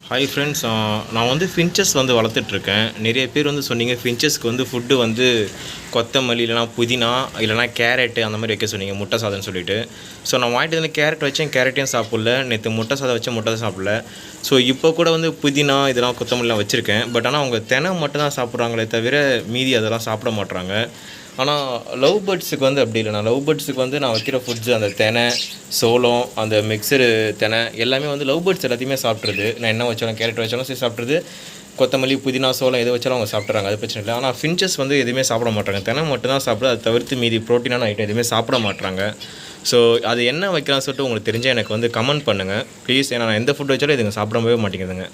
Hi friends, நான் வந்து finches வந்து வளர்த்துட்ருக்கேன். நிறைய பேர் வந்து சொன்னீங்க ஃபின்ச்சஸ்க்கு வந்து ஃபுட்டு வந்து கொத்தமல்லி இல்லைனா புதினா இல்லைனா கேரட்டு அந்த மாதிரி வைக்க சொன்னீங்க, முட்டை சாதம்னு சொல்லிட்டு. ஸோ நான் வாங்கிட்டு வந்து கேரட் வச்சேன், கேரட்டையும் சாப்பிடல. நேற்று முட்டை சாதம் வச்சேன், முட்டை தான் சாப்பிடல. ஸோ இப்போ கூட வந்து புதினா இதெல்லாம் கொத்தமல்லிலாம் வச்சுருக்கேன். பட் ஆனால் அவங்க தினை மட்டும் தான் சாப்பிட்றாங்களே தவிர மீதி அதெல்லாம் சாப்பிட மாட்றாங்க. ஆனால் லவ் பேர்ட்ஸுக்கு வந்து அப்படி இல்லைண்ணா. லவ் பேர்ட்ஸுக்கு வந்து நான் வைக்கிற ஃபுட்ஸு அந்த தெனை, சோளம், அந்த மிக்சரு தெனை எல்லாமே வந்து லவ் பேர்ட்ஸ் எல்லாத்தையுமே சாப்பிட்ருது. நான் என்ன வச்சாலும் கேரட் வச்சாலும் சரி சாப்பிட்ருது. கொத்தமல்லி, புதினா, சோளம் எது வச்சாலும் அவங்க சாப்பிட்றாங்க, அது பிரச்சனை இல்லை. ஆனால் ஃபின்ச்சஸ் வந்து எதுவுமே சாப்பிட மாட்டாங்க. தெனை மட்டும் தான் சாப்பிடுது. அதை தவிர்த்து மீதி ப்ரோட்டீனான ஐட்டம் எதுவுமே சாப்பிட மாட்றாங்க. ஸோ அது என்ன வைக்கலாம்னு சொல்லிட்டு உங்களுக்கு தெரிஞ்சால் எனக்கு வந்து கமெண்ட் பண்ணுங்கள் ப்ளீஸ். ஏன்னா நான் எந்த ஃபுட் வச்சாலும் இதுங்க சாப்பிடவே மாட்டேங்குதுங்க.